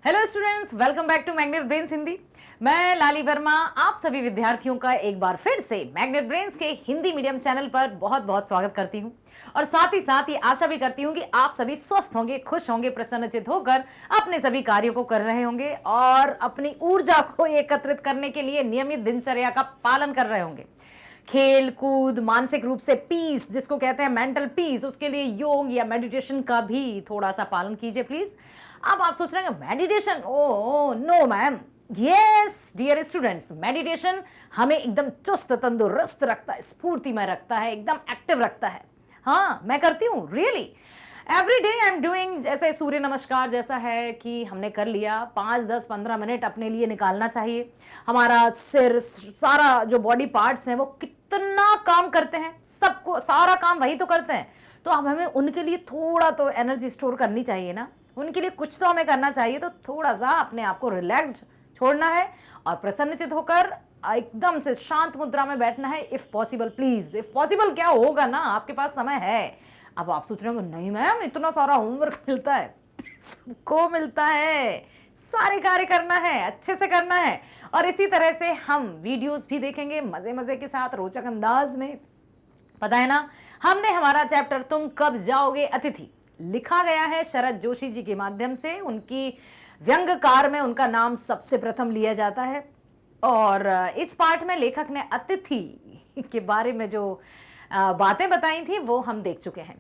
Hello students, welcome back to Magnet Brains Hindi. मैं लाली वर्मा आप सभी विद्यार्थियों का एक बार फिर से मैग्नेट ब्रेन्स के हिंदी मीडियम चैनल पर बहुत बहुत स्वागत करती हूं और साथ ही ये आशा भी करती हूं कि आप सभी स्वस्थ होंगे, खुश होंगे, प्रसन्नचित होकर अपने सभी कार्यों को कर रहे होंगे और अपनी ऊर्जा को एकत्रित करने के लिए नियमित दिनचर्या का पालन कर रहे होंगे। खेल कूद, मानसिक रूप से पीस जिसको कहते हैं मेंटल पीस, उसके लिए योग या मेडिटेशन का भी थोड़ा सा पालन कीजिए प्लीज। अब आप सोच रहे हैं meditation, oh no ma'am. Yes dear students, meditation हमें एकदम चुस्त तंदुरुस्त रखता है, स्फूर्तिमय रखता है, एकदम एक्टिव रखता है। हाँ, मैं करती हूँ really every day I am doing. जैसे सूर्य नमस्कार जैसा है कि हमने कर लिया, 5, 10, 15 मिनट अपने लिए निकालना चाहिए। हमारा सिर, सारा जो बॉडी पार्ट्स हैं वो कितना काम करते हैं, सबको सारा काम वही तो करते हैं। तो अब हमें उनके लिए थोड़ा तो एनर्जी स्टोर करनी चाहिए ना, उनके लिए कुछ तो हमें करना चाहिए। तो थोड़ा सा अपने आप को रिलैक्स्ड छोड़ना है और प्रसन्नचित होकर एकदम से शांत मुद्रा में बैठना है। If possible please, if possible क्या होगा ना, आपके पास समय है। अब आप सोच रहे हो नहीं मैम इतना सारा होमवर्क मिलता है सबको मिलता है, सारे कार्य करना है, अच्छे से करना है। और इसी तरह से हम वीडियोस भी देखेंगे मजे मजे के साथ, रोचक अंदाज में। पता है ना, हमने हमारा चैप्टर तुम कब जाओगे अतिथि लिखा गया है शरद जोशी जी के माध्यम से। उनकी व्यंग्यकार में उनका नाम सबसे प्रथम लिया जाता है और इस पाठ में लेखक ने अतिथि के बारे में जो बातें बताई थी वो हम देख चुके हैं।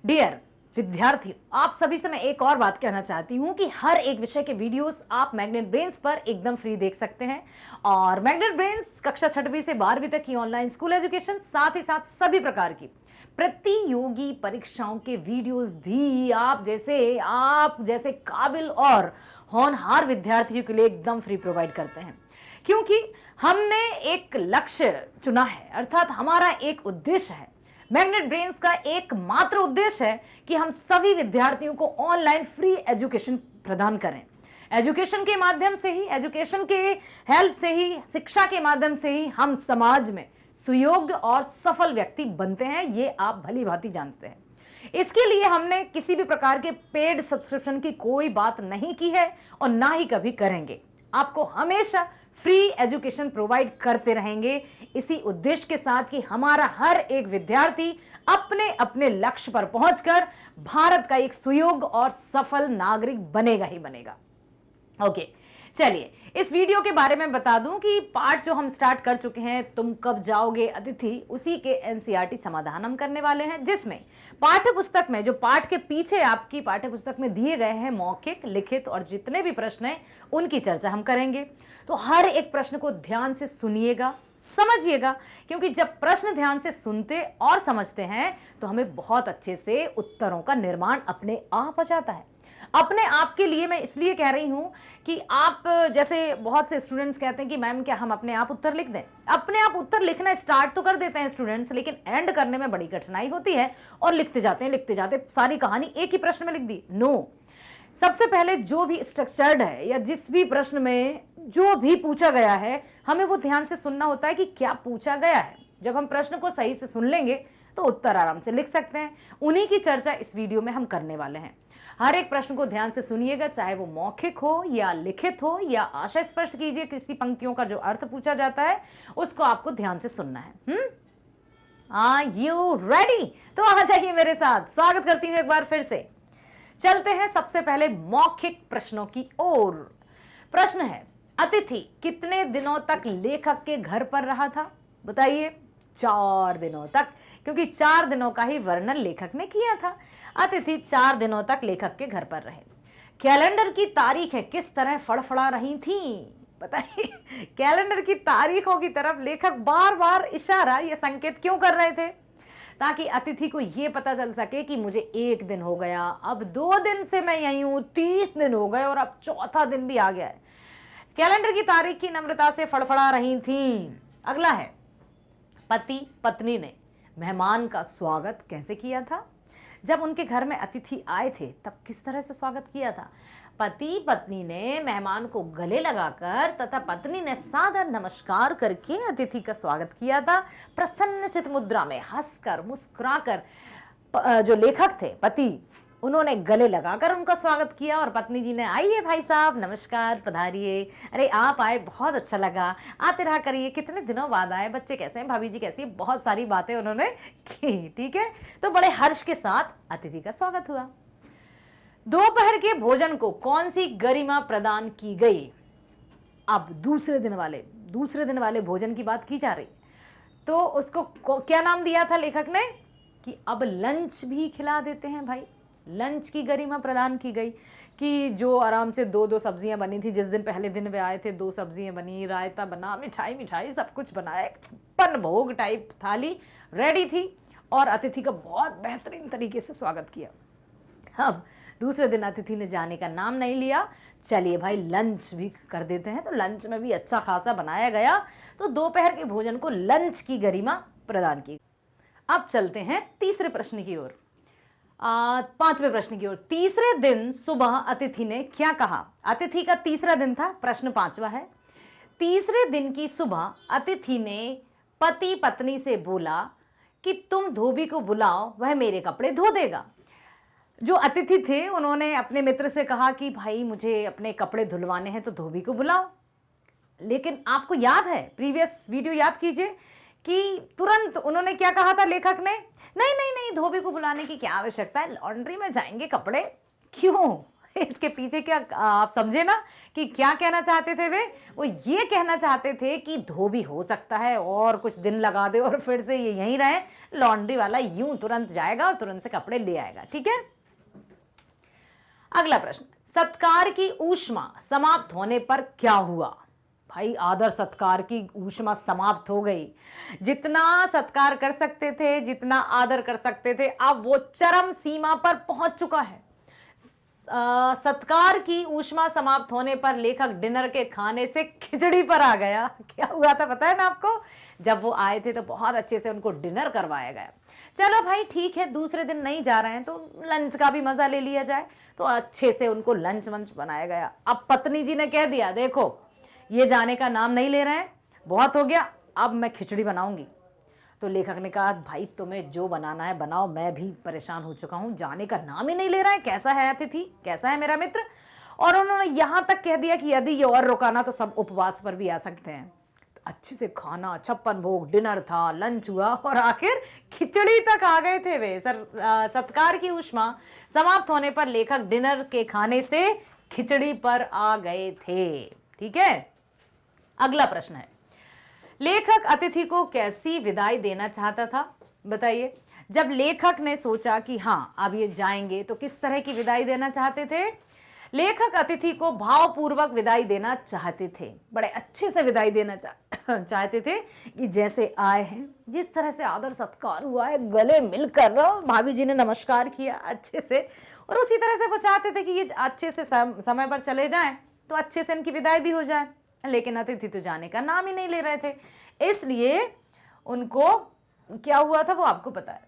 डियर विद्यार्थी, आप सभी से मैं एक और बात कहना चाहती हूं कि हर एक विषय के वीडियोस आप मैग्नेट ब्रेन्स पर एकदम फ्री देख सकते हैं। और मैग्नेट ब्रेन्स कक्षा 6वीं से 12वीं तक की ऑनलाइन स्कूल एजुकेशन, साथ ही साथ सभी प्रकार की प्रतियोगी परीक्षाओं के वीडियोस भी आप जैसे काबिल और होनहार विद्यार्थियों के लिए एकदम फ्री प्रोवाइड करते हैं। क्योंकि हमने एक लक्ष्य चुना है, अर्थात हमारा एक उद्देश्य है। मैग्नेट ब्रेन्स का एकमात्र उद्देश्य है कि हम सभी विद्यार्थियों को ऑनलाइन फ्री एजुकेशन प्रदान करें। एजुकेशन के माध्यम से ही, एजुकेशन के हेल्प से ही, शिक्षा के माध्यम से ही हम समाज में सुयोग्य और सफल व्यक्ति बनते हैं, ये आप भली भांति जानते हैं। इसके लिए हमने किसी भी प्रकार के पेड सब्सक्रिप्शन की कोई बात नहीं की है और ना ही कभी करेंगे। आपको हमेशा फ्री एजुकेशन प्रोवाइड करते रहेंगे, इसी उद्देश्य के साथ कि हमारा हर एक विद्यार्थी अपने अपने लक्ष्य पर पहुंचकर भारत का एक सुयोग्य और सफल नागरिक बनेगा ही बनेगा। ओके, चलिए इस वीडियो के बारे में बता दूं कि पाठ जो हम स्टार्ट कर चुके हैं, तुम कब जाओगे अतिथि, उसी के एनसीईआरटी समाधान हम करने वाले हैं, जिसमें पाठ्य पुस्तक में, जो पाठ के पीछे आपकी पाठ्य पुस्तक में दिए गए हैं मौखिक, लिखित और जितने भी प्रश्न हैं उनकी चर्चा हम करेंगे। तो हर एक प्रश्न को ध्यान से सुनिएगा, समझिएगा, क्योंकि जब प्रश्न ध्यान से सुनते और समझते हैं तो हमें बहुत अच्छे से उत्तरों का निर्माण अपने आप हो जाता है। अपने आप के लिए मैं इसलिए कह रही हूं कि आप जैसे बहुत से स्टूडेंट्स कहते हैं कि मैम क्या हम अपने आप उत्तर लिख दें। अपने आप उत्तर लिखना स्टार्ट तो कर देते हैं स्टूडेंट्स, लेकिन एंड करने में बड़ी कठिनाई होती है और लिखते जाते सारी कहानी एक ही प्रश्न में लिख दी। नो, सबसे पहले जो भी स्ट्रक्चर्ड है या जिस भी प्रश्न में जो भी पूछा गया है, हमें वो ध्यान से सुनना होता है कि क्या पूछा गया है। जब हम प्रश्न को सही से सुन लेंगे तो उत्तर आराम से लिख सकते हैं। उन्हीं की चर्चा इस वीडियो में हम करने वाले हैं। हर एक प्रश्न को ध्यान से सुनिएगा, चाहे वो मौखिक हो या लिखित हो, या आशय स्पष्ट कीजिए, किसी पंक्तियों का जो अर्थ पूछा जाता है उसको आपको ध्यान से सुनना है। Are you ready? तो आ जाइए मेरे साथ, स्वागत करती हूं एक बार फिर से। चलते हैं सबसे पहले मौखिक प्रश्नों की ओर। प्रश्न है, अतिथि कितने दिनों तक लेखक के घर पर रहा था? बताइए। 4 दिनों तक, क्योंकि 4 दिनों का ही वर्णन लेखक ने किया था। अतिथि 4 दिनों तक लेखक के घर पर रहे। कैलेंडर की तारीखें किस तरह फड़फड़ा रही थीं? बताइए। कैलेंडर की तारीखों की तरफ लेखक बार बार इशारा, ये संकेत क्यों कर रहे थे? ताकि अतिथि को यह पता चल सके कि मुझे 1 दिन हो गया, अब 2 दिन से मैं यहीं हूं, 30 दिन हो गए और अब 4था दिन भी आ गया है। कैलेंडर की तारीख की नम्रता से फड़फड़ा रही थीं। अगला है, पति पत्नी ने मेहमान का स्वागत कैसे किया था? जब उनके घर में अतिथि आए थे तब किस तरह से स्वागत किया था? पति पत्नी ने मेहमान को गले लगाकर तथा पत्नी ने सादर नमस्कार करके अतिथि का स्वागत किया था। प्रसन्नचित मुद्रा में हंसकर मुस्कुराकर जो लेखक थे पति, उन्होंने गले लगाकर उनका स्वागत किया और पत्नी जी ने आइए भाई साहब नमस्कार पधारिए, अरे आप आए बहुत अच्छा लगा, आते रहा करिए, कितने दिनों बाद आए, बच्चे कैसे हैं, भाभी जी कैसी है, बहुत सारी बातें उन्होंने की। ठीक है, तो बड़े हर्ष के साथ अतिथि का स्वागत हुआ। दोपहर के भोजन को कौन सी गरिमा प्रदान की गई? अब दूसरे दिन वाले भोजन की बात की जा रही, तो उसको क्या नाम दिया था लेखक ने कि अब लंच भी खिला देते हैं भाई। लंच की गरिमा प्रदान की गई कि जो आराम से दो सब्जियां बनी थी, जिस दिन पहले दिन वे आए थे 2 सब्जियां बनी, रायता बना, मिठाई सब कुछ बनाया, 56 भोग टाइप थाली रेडी थी और अतिथि का बहुत बेहतरीन तरीके से स्वागत किया। अब दूसरे दिन अतिथि ने जाने का नाम नहीं लिया, चलिए भाई लंच भी कर देते हैं, तो लंच में भी अच्छा खासा बनाया गया, तो दोपहर के भोजन को लंच की गरिमा प्रदान की। अब चलते हैं तीसरे प्रश्न की ओर, 5वें प्रश्न की ओर। तीसरे दिन सुबह अतिथि ने क्या कहा? अतिथि का तीसरा दिन था, प्रश्न 5वां है। तीसरे दिन की सुबह अतिथि ने पति पत्नी से बोला कि तुम धोबी को बुलाओ, वह मेरे कपड़े धो देगा। जो अतिथि थे उन्होंने अपने मित्र से कहा कि भाई मुझे अपने कपड़े धुलवाने हैं तो धोबी को बुलाओ। लेकिन आपको याद है, प्रीवियस वीडियो याद कीजिए कि तुरंत उन्होंने क्या कहा था लेखक ने, नहीं नहीं नहीं धोबी को बुलाने की क्या आवश्यकता है, लॉन्ड्री में जाएंगे कपड़े। क्यों? इसके पीछे क्या आप समझे ना कि क्या कहना चाहते थे वो ये कहना चाहते थे कि धोबी हो सकता है और कुछ दिन लगा दे और फिर से ये यहीं रहे, लॉन्ड्री वाला यूं तुरंत जाएगा और तुरंत से कपड़े ले आएगा। ठीक है, अगला प्रश्न, सत्कार की ऊष्मा समाप्त होने पर क्या हुआ? भाई आदर सत्कार की ऊष्मा समाप्त हो गई। जितना सत्कार कर सकते थे, जितना आदर कर सकते थे, अब वो चरम सीमा पर पहुंच चुका है। सत्कार की ऊष्मा समाप्त होने पर लेखक डिनर के खाने से खिचड़ी पर आ गया। क्या हुआ था पता है ना आपको? जब वो आए थे तो बहुत अच्छे से उनको डिनर करवाया गया। चलो भाई ठीक है, दूसरे दिन नहीं जा रहे हैं तो लंच का भी मजा ले लिया जाए, तो अच्छे से उनको लंच वंच बनाया गया। अब पत्नी जी ने कह दिया देखो ये जाने का नाम नहीं ले रहे हैं, बहुत हो गया, अब मैं खिचड़ी बनाऊंगी। तो लेखक ने कहा भाई तुम्हें जो बनाना है बनाओ, मैं भी परेशान हो चुका हूं, जाने का नाम ही नहीं ले रहा है, कैसा है अतिथि, कैसा है मेरा मित्र। और उन्होंने यहां तक कह दिया कि यदि ये और रुकाना तो सब उपवास पर भी आ सकते हैं। तो अच्छे से खाना, 56 भोग, डिनर था, लंच हुआ और आखिर खिचड़ी तक आ गए थे वे। सत्कार की ऊष्मा समाप्त होने पर लेखक डिनर के खाने से खिचड़ी पर आ गए थे। ठीक है, अगला प्रश्न है, लेखक अतिथि को कैसी विदाई देना चाहता था? बताइए। जब लेखक ने सोचा कि हाँ अब ये जाएंगे तो किस तरह की विदाई देना चाहते थे? लेखक अतिथि को भावपूर्वक विदाई देना चाहते थे, बड़े अच्छे से विदाई देना चाहते थे कि जैसे आए हैं, जिस तरह से आदर सत्कार हुआ है, गले मिलकर भाभी जी ने नमस्कार किया अच्छे से, और उसी तरह से वो चाहते थे कि ये अच्छे से समय पर चले जाएं तो अच्छे से इनकी विदाई भी हो जाए। लेकिन अतिथि तो जाने का नाम ही नहीं ले रहे थे, इसलिए उनको क्या हुआ था वो आपको पता है।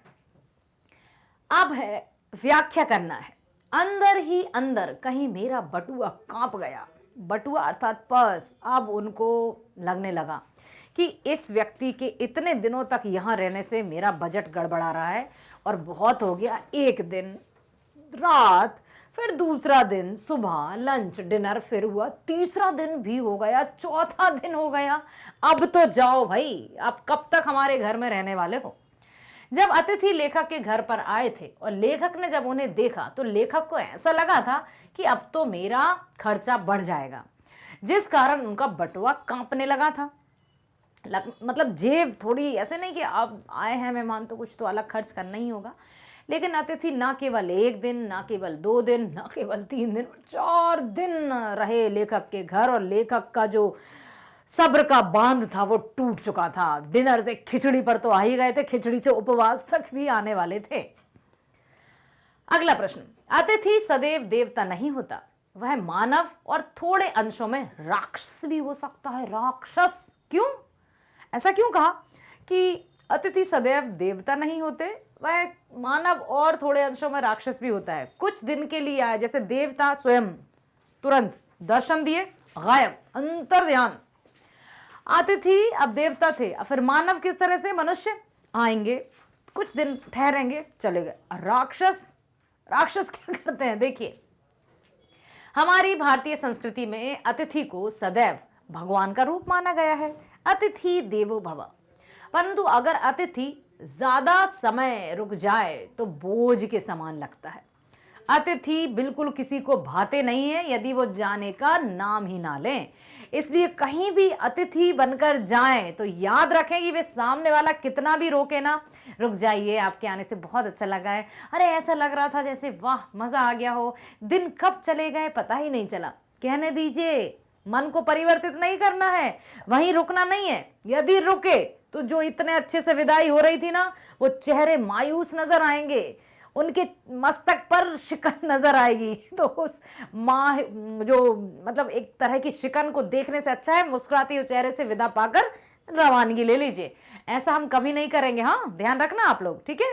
अब है व्याख्या करना है। अंदर ही अंदर कहीं मेरा बटुआ कांप गया। बटुआ अर्थात पर्स। अब उनको लगने लगा कि इस व्यक्ति के इतने दिनों तक यहाँ रहने से मेरा बजट गड़बड़ा रहा है और बहुत हो गया। एक दिन रात, फिर दूसरा दिन सुबह, लंच डिनर फिर हुआ, तीसरा दिन भी हो गया, चौथा दिन हो गया। अब तो जाओ भाई, अब कब तक हमारे घर में रहने वाले हो? जब अतिथि लेखक के घर पर आए थे और लेखक ने जब उन्हें देखा तो लेखक को ऐसा लगा था कि अब तो मेरा खर्चा बढ़ जाएगा, जिस कारण उनका बटुआ कांपने लगा था। मतलब जेब थोड़ी ऐसे नहीं कि अब आए हैं मेहमान तो कुछ तो अलग खर्च करना ही होगा। लेकिन अतिथि ना केवल 1 दिन, ना केवल 2 दिन, ना केवल 3 दिन, 4 दिन रहे लेखक के घर और लेखक का जो सब्र का बांध था वो टूट चुका था। डिनर से खिचड़ी पर तो आ ही गए थे, खिचड़ी से उपवास तक भी आने वाले थे। अगला प्रश्न, अतिथि सदैव देवता नहीं होता, वह मानव और थोड़े अंशों में राक्षस भी हो सकता है। राक्षस क्यों? ऐसा क्यों कहा कि अतिथि सदैव देवता नहीं होते, वह मानव और थोड़े अंशों में राक्षस भी होता है। कुछ दिन के लिए आए, जैसे देवता स्वयं तुरंत दर्शन दिए, गायब, अंतर ध्यान। अतिथि अब देवता थे, फिर मानव किस तरह से? मनुष्य आएंगे, कुछ दिन ठहरेंगे, चले गए। राक्षस, राक्षस क्या करते हैं, देखिए हमारी भारतीय संस्कृति में अतिथि को सदैव भगवान का रूप माना गया है, अतिथि देवो भव। परंतु अगर अतिथि ज्यादा समय रुक जाए तो बोझ के समान लगता है। अतिथि बिल्कुल किसी को भाते नहीं है यदि वो जाने का नाम ही ना लें। इसलिए कहीं भी अतिथि बनकर जाएं तो याद रखें कि वे सामने वाला कितना भी रोके ना, रुक जाइए, आपके आने से बहुत अच्छा लगा है, अरे ऐसा लग रहा था जैसे वाह मजा आ गया हो, दिन कब चले गए पता ही नहीं चला, कहने दीजिए। मन को परिवर्तित नहीं करना है, वहीं रुकना नहीं है। यदि रुके तो जो इतने अच्छे से विदाई हो रही थी ना, वो चेहरे मायूस नजर आएंगे, उनके मस्तक पर शिकन नजर आएगी। तो उस माँ जो मतलब एक तरह की शिकन को देखने से अच्छा है मुस्कुराती हुए चेहरे से विदा पाकर रवानगी ले लीजिए। ऐसा हम कभी नहीं करेंगे, हाँ ध्यान रखना आप लोग, ठीक है।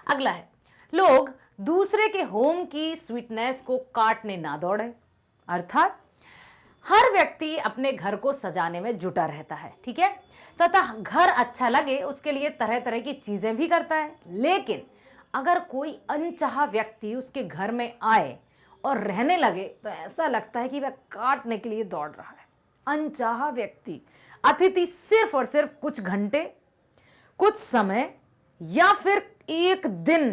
अगला है, लोग दूसरे के होम की स्वीटनेस को काटने ना दौड़े। अर्थात हर व्यक्ति अपने घर को सजाने में जुटा रहता है, ठीक है, तथा घर अच्छा लगे उसके लिए तरह तरह की चीजें भी करता है। लेकिन अगर कोई अनचाहा व्यक्ति उसके घर में आए और रहने लगे तो ऐसा लगता है कि वह काटने के लिए दौड़ रहा है। अनचाहा व्यक्ति, अतिथि सिर्फ और सिर्फ कुछ घंटे, कुछ समय या फिर एक दिन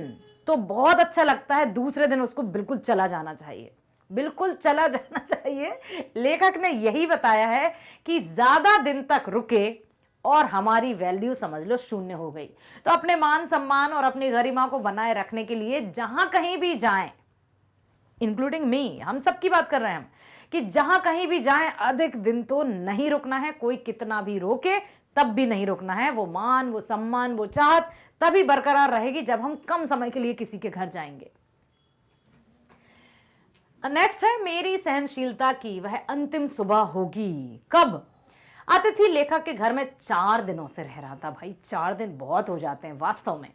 तो बहुत अच्छा लगता है, दूसरे दिन उसको बिल्कुल चला जाना चाहिए, बिल्कुल चला जाना चाहिए। लेखक ने यही बताया है कि ज्यादा दिन तक रुके और हमारी वैल्यू समझ लो शून्य हो गई। तो अपने मान सम्मान और अपनी गरिमा को बनाए रखने के लिए जहां कहीं भी जाएं, इंक्लूडिंग मी, हम सब की बात कर रहे हैं हम, कि जहां कहीं भी जाएं अधिक दिन तो नहीं रुकना है। कोई कितना भी रोके तब भी नहीं रुकना है। वो मान, वो सम्मान, वो चाहत तभी बरकरार रहेगी जब हम कम समय के लिए किसी के घर जाएंगे। नेक्स्ट है, मेरी सहनशीलता की वह अंतिम सुबह होगी कब। अतिथि लेखक के घर में 4 दिनों से रह रहा था। भाई 4 दिन बहुत हो जाते हैं वास्तव में।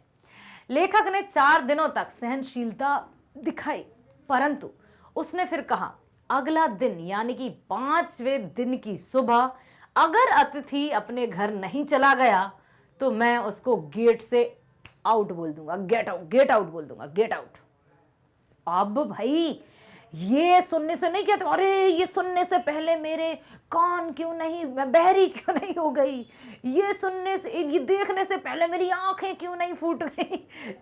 लेखक ने 4 दिनों तक सहनशीलता दिखाई, परंतु उसने फिर कहा अगला दिन यानी कि 5वें दिन की सुबह अगर अतिथि अपने घर नहीं चला गया तो मैं उसको गेट से आउट बोल दूंगा, गेट आउट बोल दूंगा, गेट आउट। अब भाई ये सुनने से नहीं कहते अरे ये सुनने से पहले मेरे कान क्यों नहीं, मैं बहरी क्यों नहीं हो गई, ये सुनने से, ये देखने से पहले मेरी आंखें क्यों नहीं फूट गई।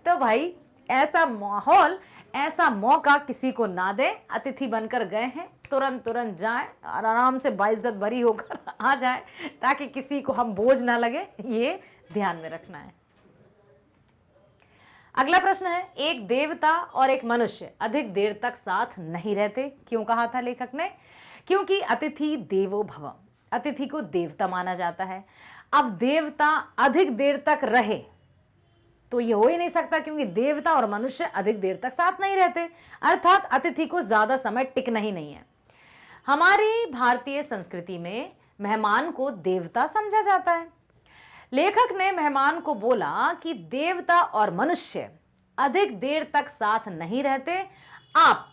तो भाई ऐसा माहौल, ऐसा मौका किसी को ना दे। अतिथि बनकर गए हैं, तुरंत तुरंत जाएं और आराम से बाइज्जत भरी होकर आ जाएं, ताकि किसी को हम बोझ ना लगे, ये ध्यान में रखना है। अगला प्रश्न है, एक देवता और एक मनुष्य अधिक देर तक साथ नहीं रहते। क्यों कहा था लेखक ने? क्योंकि अतिथि देवो भव, अतिथि को देवता माना जाता है। अब देवता अधिक देर तक रहे तो ये हो ही नहीं सकता, क्योंकि देवता और मनुष्य अधिक देर तक साथ नहीं रहते, अर्थात अतिथि को ज्यादा समय टिकना ही नहीं है। हमारी भारतीय संस्कृति में मेहमान को देवता समझा जाता है। लेखक ने मेहमान को बोला कि देवता और मनुष्य अधिक देर तक साथ नहीं रहते, आप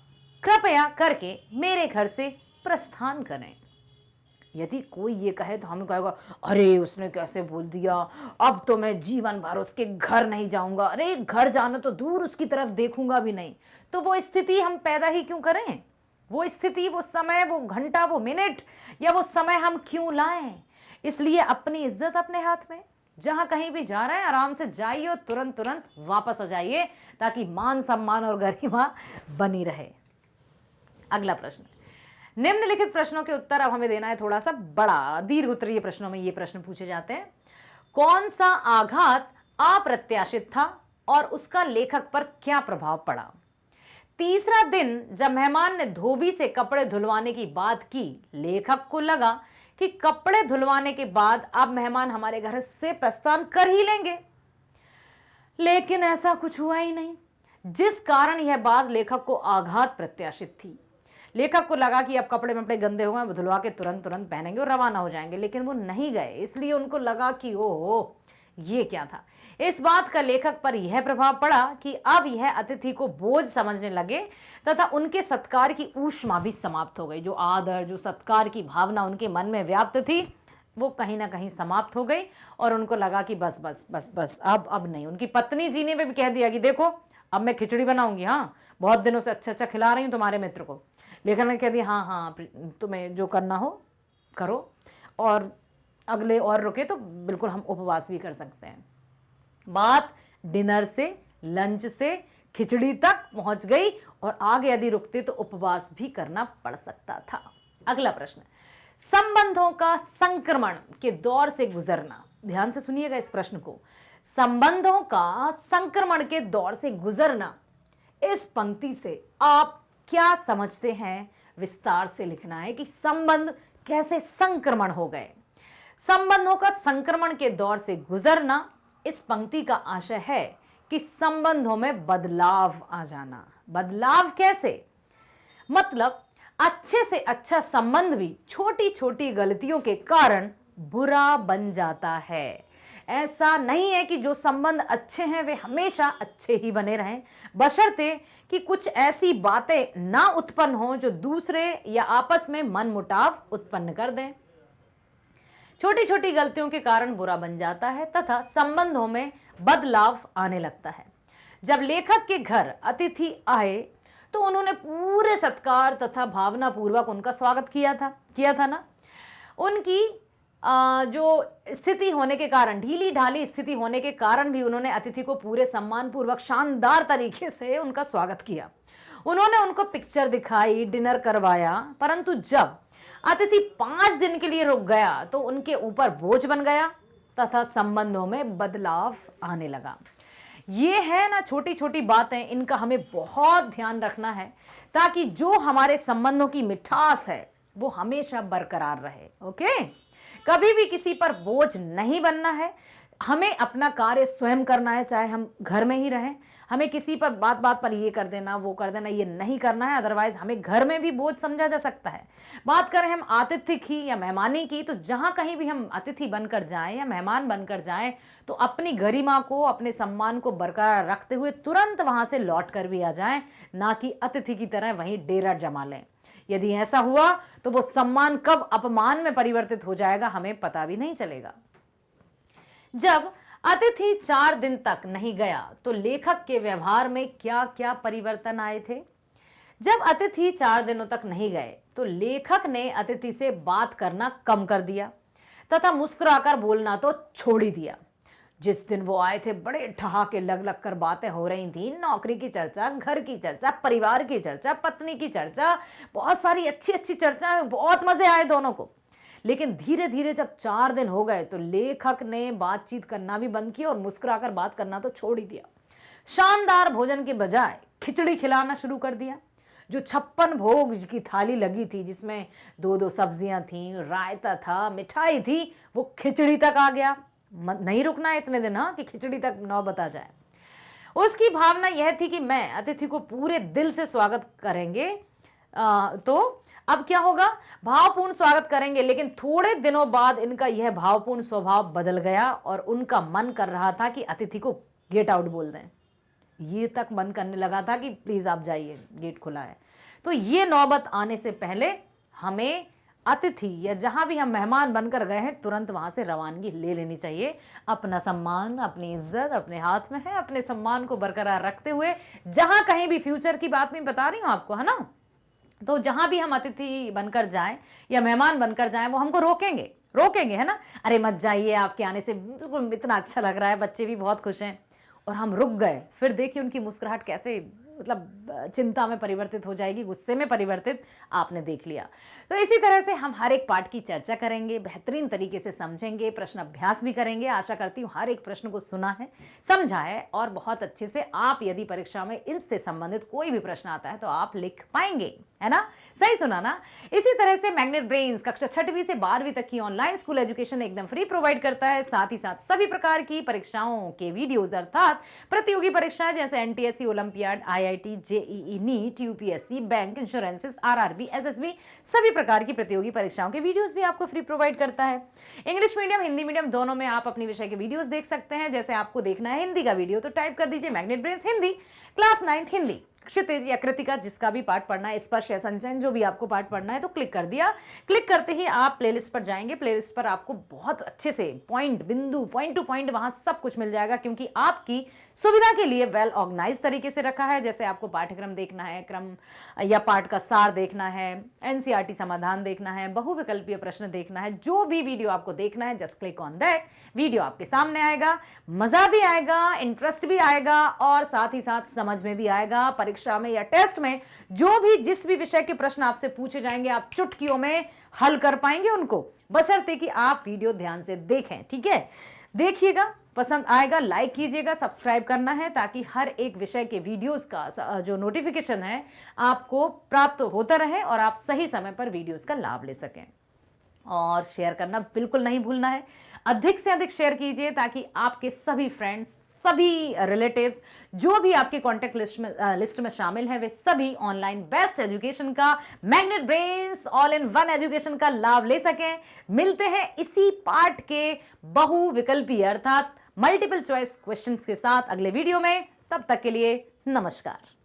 कृपया करके मेरे घर से प्रस्थान करें। यदि कोई ये कहे तो हमें कहेगा अरे उसने कैसे बोल दिया, अब तो मैं जीवन भर उसके घर नहीं जाऊंगा, अरे घर जाना तो दूर उसकी तरफ देखूंगा भी नहीं। तो वो स्थिति हम पैदा ही क्यों करें? वो स्थिति, वो समय, वो घंटा, वो मिनट या वो समय हम क्यों लाएं? इसलिए अपनी इज्जत अपने हाथ में, जहां कहीं भी जा रहे हैं आराम से जाइए और तुरंत तुरंत वापस आ जाइए, ताकि मान सम्मान और गरिमा बनी रहे। अगला प्रश्न, निम्नलिखित प्रश्नों के उत्तर अब हमें देना है थोड़ा सा बड़ा, दीर्घ उत्तरीय प्रश्नों में ये प्रश्न पूछे जाते हैं। कौन सा आघात अप्रत्याशित था और उसका लेखक पर क्या प्रभाव पड़ा? तीसरा दिन जब मेहमान ने धोबी से कपड़े धुलवाने की बात की, लेखक को लगा कि कपड़े धुलवाने के बाद अब मेहमान हमारे घर से प्रस्थान कर ही लेंगे, लेकिन ऐसा कुछ हुआ ही नहीं, जिस कारण यह बात लेखक को आघात प्रत्याशित थी। लेखक को लगा कि अब कपड़े वपड़े गंदे हो गए, वो धुलवा के तुरंत तुरंत पहनेंगे और रवाना हो जाएंगे, लेकिन वो नहीं गए। इसलिए उनको लगा कि ओह ये क्या था। इस बात का लेखक पर यह प्रभाव पड़ा कि अब यह अतिथि को बोझ समझने लगे तथा उनके सत्कार की ऊष्मा भी समाप्त हो गई। जो आदर, जो सत्कार की भावना उनके मन में व्याप्त थी, वो कहीं ना कहीं समाप्त हो गई और उनको लगा कि बस बस बस बस अब नहीं। उनकी पत्नी जी ने भी कह दिया कि देखो अब मैं खिचड़ी बनाऊंगी, हाँ बहुत दिनों से अच्छा अच्छा खिला रही हूँ तुम्हारे मित्र को। लेखक ने कह दिया हाँ हाँ तुम्हें जो करना हो करो, और अगले और रुके तो बिल्कुल हम उपवास भी कर सकते हैं। बात डिनर से लंच से खिचड़ी तक पहुंच गई, और आगे यदि रुकते तो उपवास भी करना पड़ सकता था। अगला प्रश्न, संबंधों का संक्रमण के दौर से गुजरना। ध्यान से सुनिएगा इस प्रश्न को। संबंधों का संक्रमण के दौर से गुजरना, इस पंक्ति से आप क्या समझते हैं, विस्तार से लिखना है कि संबंध कैसे संक्रमण हो गए। संबंधों का संक्रमण के दौर से गुजरना, इस पंक्ति का आशय है कि संबंधों में बदलाव आ जाना। बदलाव कैसे? मतलब अच्छे से अच्छा संबंध भी छोटी छोटी गलतियों के कारण बुरा बन जाता है। ऐसा नहीं है कि जो संबंध अच्छे हैं वे हमेशा अच्छे ही बने रहें, बशर्ते कि कुछ ऐसी बातें ना उत्पन्न हो जो दूसरे या आपस में मनमुटाव उत्पन्न कर दें। छोटी छोटी गलतियों के कारण बुरा बन जाता है तथा संबंधों में बदलाव आने लगता है। जब लेखक के घर अतिथि आए तो उन्होंने पूरे सत्कार तथा भावना पूर्वक उनका स्वागत किया था ना। उनकी जो स्थिति होने के कारण, ढीली ढाली स्थिति होने के कारण भी उन्होंने अतिथि को पूरे सम्मान पूर्वक शानदार तरीके से उनका स्वागत किया। उन्होंने उनको पिक्चर दिखाई, डिनर करवाया, परंतु जब अतिथि 5 दिन के लिए रुक गया तो उनके ऊपर बोझ बन गया तथा संबंधों में बदलाव आने लगा। ये है ना छोटी छोटी बातें, इनका हमें बहुत ध्यान रखना है ताकि जो हमारे संबंधों की मिठास है वो हमेशा बरकरार रहे। ओके, कभी भी किसी पर बोझ नहीं बनना है। हमें अपना कार्य स्वयं करना है, चाहे हम घर में ही रहें। हमें किसी पर बात बात पर ये कर देना वो कर देना ये नहीं करना है, अदरवाइज हमें घर में भी बोझ समझा जा सकता है। बात करें हम आतिथ्य की या मेहमानी की, तो जहां कहीं भी हम अतिथि बनकर जाएं या मेहमान बनकर जाएं तो अपनी गरिमा को, अपने सम्मान को बरकरार रखते हुए तुरंत वहां से लौट कर भी आ जाएं, ना कि अतिथि की तरह वहीं डेरा जमा लें। यदि ऐसा हुआ तो वो सम्मान कब अपमान में परिवर्तित हो जाएगा हमें पता भी नहीं चलेगा। जब अतिथि 4 दिन तक नहीं गया तो लेखक के व्यवहार में क्या क्या परिवर्तन आए थे। जब अतिथि 4 दिनों तक नहीं गए तो लेखक ने अतिथि से बात करना कम कर दिया तथा मुस्कुराकर बोलना तो छोड़ ही दिया। जिस दिन वो आए थे बड़े ठहाके लग लग कर बातें हो रही थी, नौकरी की चर्चा, घर की चर्चा, परिवार की चर्चा, पत्नी की चर्चा, बहुत सारी अच्छी अच्छी चर्चा, बहुत मजे आए दोनों को। लेकिन धीरे धीरे जब 4 दिन हो गए तो लेखक ने बातचीत करना भी बंद किया और मुस्कुराकर बात करना तो छोड़ ही दिया। शानदार भोजन के बजाय खिचड़ी खिलाना शुरू कर दिया। जो 56 भोग की थाली लगी थी, जिसमें 2-2 सब्जियां थी, रायता था, मिठाई थी, वो खिचड़ी तक आ गया। नहीं रुकना है इतने दिन, हाँ, कि खिचड़ी तक नौबत आ जाए। उसकी भावना यह थी कि मैं अतिथि को पूरे दिल से स्वागत करेंगे। तो अब क्या होगा, भावपूर्ण स्वागत करेंगे। लेकिन थोड़े दिनों बाद इनका यह भावपूर्ण स्वभाव बदल गया और उनका मन कर रहा था कि अतिथि को गेट आउट बोल दें। ये तक मन करने लगा था कि प्लीज आप जाइए, गेट खुला है। तो ये नौबत आने से पहले हमें अतिथि या जहां भी हम मेहमान बनकर गए हैं तुरंत वहां से रवानगी ले लेनी चाहिए। अपना सम्मान, अपनी इज्जत अपने हाथ में है। अपने सम्मान को बरकरार रखते हुए जहां कहीं भी, फ्यूचर की बात मैं बता रही हूं आपको, है ना, तो जहां भी हम अतिथि बनकर जाएं या मेहमान बनकर जाएं वो हमको रोकेंगे, है ना, अरे मत जाइए, आपके आने से बिल्कुल इतना अच्छा लग रहा है, बच्चे भी बहुत खुश हैं, और हम रुक गए। फिर देखिए उनकी मुस्कुराहट कैसे मतलब चिंता में परिवर्तित हो जाएगी, गुस्से में परिवर्तित, आपने देख लिया। तो इसी तरह से हम हर एक पार्ट की चर्चा करेंगे, बेहतरीन तरीके से समझेंगे, प्रश्न अभ्यास भी करेंगे। आशा करती हूँ हर एक प्रश्न को सुना है, समझा है, और बहुत अच्छे से आप यदि परीक्षा में इनसे संबंधित कोई भी प्रश्न आता है तो आप लिख पाएंगे, है ना, सही सुना ना। इसी तरह से मैग्नेट ब्रेन्स कक्षा 6वीं से 12वीं तक की ऑनलाइन स्कूल एजुकेशन एकदम फ्री प्रोवाइड करता है। साथ ही साथ सभी प्रकार की परीक्षाओं के वीडियोज, अर्थात प्रतियोगी परीक्षाएं जैसे NTSC, olympiad, IIT, JEE, NEET, UPSC, bank, insurances, RRB, SSB, सभी प्रकार की प्रतियोगी परीक्षाओं के वीडियोस भी आपको फ्री प्रोवाइड करता है। इंग्लिश मीडियम, हिंदी मीडियम दोनों में आप अपनी विषय के वीडियोस देख सकते हैं। जैसे आपको देखना है हिंदी का वीडियो तो टाइप कर दीजिए Magnet Brains Hindi, class 9th Hindi, Kshitij या कृतिका, जिसका भी पाठ पढ़ना है, स्पर्श या संचयन, जो भी आपको पाठ पढ़ना है तो क्लिक कर दिया। क्लिक करते ही आप प्लेलिस्ट पर जाएंगे। प्लेलिस्ट पर आपको बहुत अच्छे से पॉइंट टू पॉइंट वहां सब कुछ मिल जाएगा, क्योंकि आपकी सुविधा के लिए वेल ऑर्गेनाइज तरीके से रखा है। जैसे आपको पाठ्यक्रम देखना है, क्रम या पाठ का सार देखना है, एनसीईआरटी समाधान देखना है, बहुविकल्पीय प्रश्न देखना है, जो भी वीडियो आपको देखना है just click on that. Video आपके सामने आएगा, मजा भी आएगा, इंटरेस्ट भी आएगा और साथ ही साथ समझ में भी आएगा। परीक्षा में या टेस्ट में जो भी जिस भी विषय के प्रश्न आपसे पूछे जाएंगे आप चुटकियों में हल कर पाएंगे उनको, बशर्ते कि आप वीडियो ध्यान से देखें। ठीक है, देखिएगा, पसंद आएगा, लाइक कीजिएगा, सब्सक्राइब करना है ताकि हर एक विषय के वीडियोस का जो नोटिफिकेशन है आपको प्राप्त होता रहे और आप सही समय पर वीडियोस का लाभ ले सकें। और शेयर करना बिल्कुल नहीं भूलना है, अधिक से अधिक शेयर कीजिए ताकि आपके सभी फ्रेंड्स, सभी रिलेटिव्स, जो भी आपके कॉन्टेक्ट लिस्ट में शामिल हैं, वे सभी ऑनलाइन बेस्ट एजुकेशन का, magnet brains all in one education का लाभ ले सकें। मिलते हैं इसी पार्ट के बहुविकल्पीय अर्थात मल्टीपल चॉइस क्वेश्चंस के साथ अगले वीडियो में। तब तक के लिए नमस्कार।